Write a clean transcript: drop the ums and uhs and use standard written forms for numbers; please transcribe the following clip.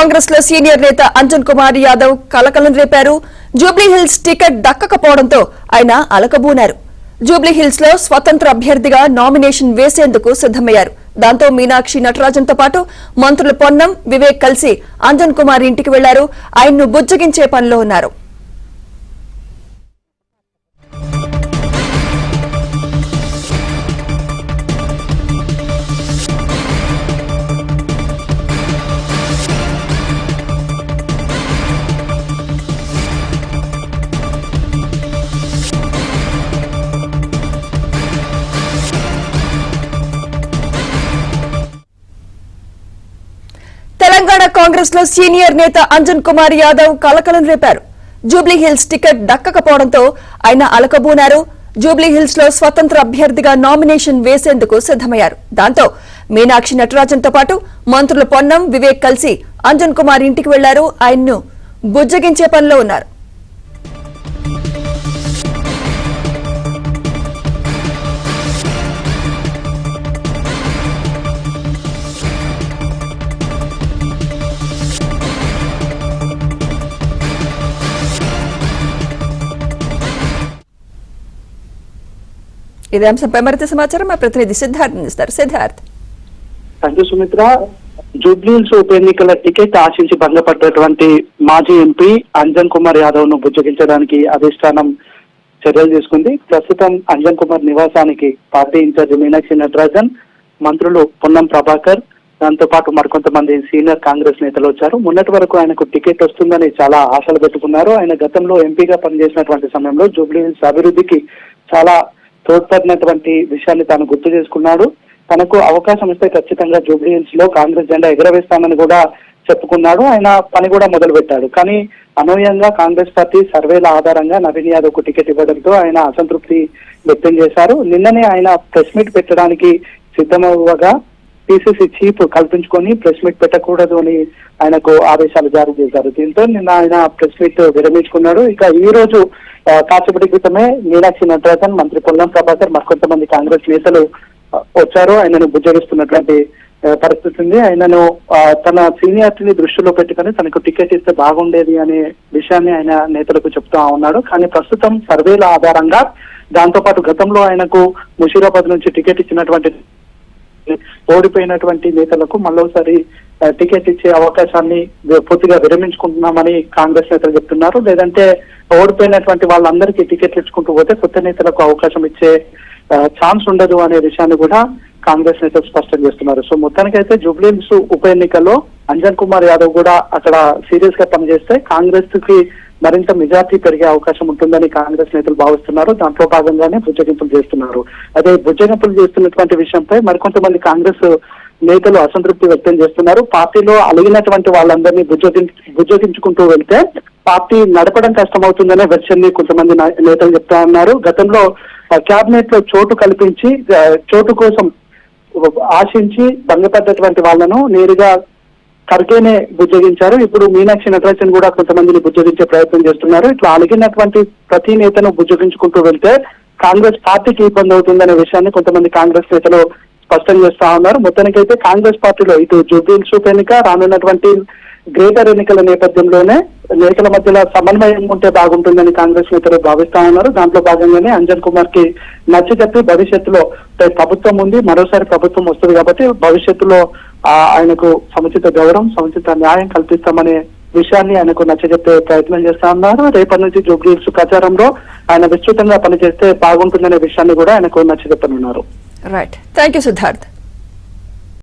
కాంగ్రెస్ లో సీనియర్ నేత అంజన్ కుమార్ యాదవ్ కలకలం రేపారు. జూబ్లీహిల్స్ టికెట్ దక్కకపోవడంతో ఆయన అలకబూనారు. జూబ్లీహిల్స్ లో స్వతంత్ర అభ్యర్థిగా నామినేషన్ వేసేందుకు సిద్దమయ్యారు. దాంతో మీనాక్షి నటరాజన్ తో పాటు మంత్రులు పొన్నం, వివేక్ కలిసి అంజన్ కుమార్ ఇంటికి వెళ్లారు. ఆయన్ను బుజ్జగించే పనిలో ఉన్నారు. తెలంగాణ కాంగ్రెస్ లో సీనియర్ నేత అంజన్ కుమార్ యాదవ్ కలకలం రేపారు. జూబ్లీహిల్స్ టికెట్ దక్కకపోవడంతో ఆయన అలకబూనారు. జూబ్లీహిల్స్ లో స్వతంత్ర అభ్యర్థిగా నామినేషన్ వేసేందుకు సిద్దమయ్యారు. దాంతో మీనాక్షి నటరాజన్ తో పాటు మంత్రులు పొన్నం, వివేక్ కలిసి అంజన్ కుమార్ ఇంటికి వెళ్లారు. ఆయన్ను బుజ్జగించే పనిలో ఉన్నారు. ఇదే అంశంపై మరింత సమాచారం మా ప్రతినిధి సిద్ధార్థ్ అందిస్తారు. సిద్ధార్థ్. Thank you Sumitra. జూబ్లీహిల్స్ ఉప ఎన్నికల టికెట్ ఆశించి భంగపడ్డటువంటి మాజీ ఎంపీ అంజన్ కుమార్ యాదవ్ ను బుజ్జగించడానికి అధిష్టానం చర్యలు తీసుకుంది. ప్రస్తుతం అంజన్ కుమార్ నివాసానికి పార్టీ ఇన్ఛార్జి మీనాక్షి నటరాజన్, మంత్రులు పొన్నం ప్రభాకర్, దాంతో పాటు మరికొంతమంది సీనియర్ కాంగ్రెస్ నేతలు వచ్చారు. మొన్నటి వరకు ఆయనకు టికెట్ వస్తుందని చాలా ఆశలు పెట్టుకున్నారు. ఆయన గతంలో ఎంపీగా పనిచేసినటువంటి సమయంలో జూబ్లీహిల్స్ అభివృద్ధికి చాలా తోడ్పడినటువంటి విషయాన్ని తాను గుర్తు చేసుకున్నాడు. తనకు అవకాశం ఇస్తే ఖచ్చితంగా జూబ్లీహిల్స్ లో కాంగ్రెస్ జెండా ఎగరవేస్తామని కూడా చెప్పుకున్నాడు. ఆయన పని కూడా మొదలు పెట్టాడు. కానీ అనూహ్యంగా కాంగ్రెస్ పార్టీ సర్వేల ఆధారంగా నవీన్ యాదవ్ కు టికెట్ ఇవ్వడంతో ఆయన అసంతృప్తి వ్యక్తం చేశారు. నిన్ననే ఆయన ప్రెస్ మీట్ పెట్టడానికి సిద్ధమవ్వగా పిసిసి చీఫ్ కల్పించుకొని ప్రెస్ మీట్ పెట్టకూడదు అని ఆయనకు ఆదేశాలు జారీ చేశారు. దీంతో నిన్న ఆయన ప్రెస్ మీట్ విరమించుకున్నాడు. ఇక ఈ రోజు కాసేపటి క్రితమే మీనాక్షి నటరాజన్, మంత్రి పొన్నం ప్రభాకర్, మరికొంతమంది కాంగ్రెస్ నేతలు వచ్చారు. ఆయనను బుజ్జగిస్తున్నటువంటి పరిస్థితి ఉంది. ఆయనను తన సీనియారిటీని దృష్టిలో పెట్టుకుని తనకు టికెట్ ఇస్తే బాగుండేది అనే విషయాన్ని ఆయన నేతలకు చెప్తా ఉన్నాడు. కానీ ప్రస్తుతం సర్వేల ఆధారంగా, దాంతో పాటు గతంలో ఆయనకు ముషీరాబాద్ నుంచి టికెట్ ఇచ్చినటువంటి ఓడిపోయినటువంటి నేతలకు మరోసారి టికెట్ ఇచ్చే అవకాశాన్ని పూర్తిగా విరమించుకుంటున్నామని కాంగ్రెస్ నేతలు చెప్తున్నారు. లేదంటే ఓడిపోయినటువంటి వాళ్ళందరికీ టికెట్లు ఇచ్చుకుంటూ పోతే కొత్త నేతలకు అవకాశం ఇచ్చే ఛాన్స్ ఉండదు అనే విషయాన్ని కూడా కాంగ్రెస్ నేతలు స్పష్టం చేస్తున్నారు. సో మొత్తానికైతే జూబ్లీహిల్స్ ఉప ఎన్నికల్లో అంజన్ కుమార్ యాదవ్ కూడా అక్కడ సీరియస్ గా పనిచేస్తే కాంగ్రెస్ కి మరింత మెజార్టీ పెరిగే అవకాశం ఉంటుందని కాంగ్రెస్ నేతలు భావిస్తున్నారు. దాంట్లో భాగంగానే బుజ్జగింపులు చేస్తున్నారు. అదే బుజ్జగింపులు చేస్తున్నటువంటి విషయంపై మరికొంతమంది కాంగ్రెస్ నేతలు అసంతృప్తి వ్యక్తం చేస్తున్నారు. పార్టీలో అలిగినటువంటి వాళ్ళందరినీ బుజ్జగించుకుంటూ వెళ్తే పార్టీ నడపడం కష్టమవుతుందనే వెర్షన్ ని కొంతమంది నేతలు చెప్తా ఉన్నారు. గతంలో క్యాబినెట్ లో చోటు కల్పించి చోటు కోసం ఆశించి భంగపడ్డటువంటి వాళ్ళను నేరుగా ఖర్గేనే బుజ్జగించారు. ఇప్పుడు మీనాక్షి నటరాజన్ కూడా కొంతమందిని బుజ్జగించే ప్రయత్నం చేస్తున్నారు. ఇట్లా అలిగినటువంటి ప్రతి నేతను బుజ్జగించుకుంటూ వెళ్తే కాంగ్రెస్ పార్టీకి ఇబ్బంది అవుతుందనే విషయాన్ని కొంతమంది కాంగ్రెస్ నేతలు స్పష్టం చేస్తా ఉన్నారు. మొత్తానికైతే కాంగ్రెస్ పార్టీలో ఇటు జూబ్లీహిల్స్ ఉప ఎన్నిక, రానున్నటువంటి గ్రేటర్ ఎన్నికల నేపథ్యంలోనే నేతల మధ్యలో సమన్వయం ఉంటే బాగుంటుందని కాంగ్రెస్ నేతలు భావిస్తా ఉన్నారు. దాంట్లో భాగంగానే అంజన్ కుమార్ కి నచ్చజెప్పి భవిష్యత్తులో ప్రభుత్వం ఉంది, మరోసారి ప్రభుత్వం వస్తుంది కాబట్టి భవిష్యత్తులో ఆయనకు సముచిత గౌరవం, సముచిత న్యాయం కల్పిస్తామనే విషయాన్ని ఆయనకు నచ్చజెప్పే ప్రయత్నం చేస్తా ఉన్నారు. రేపటి నుంచి జూబ్లీహిల్స్ ప్రచారంలో ఆయన విస్తృతంగా పనిచేస్తే బాగుంటుందనే విషయాన్ని కూడా ఆయనకు నచ్చజెప్పనున్నారు. రైట్. Thank you Siddharth.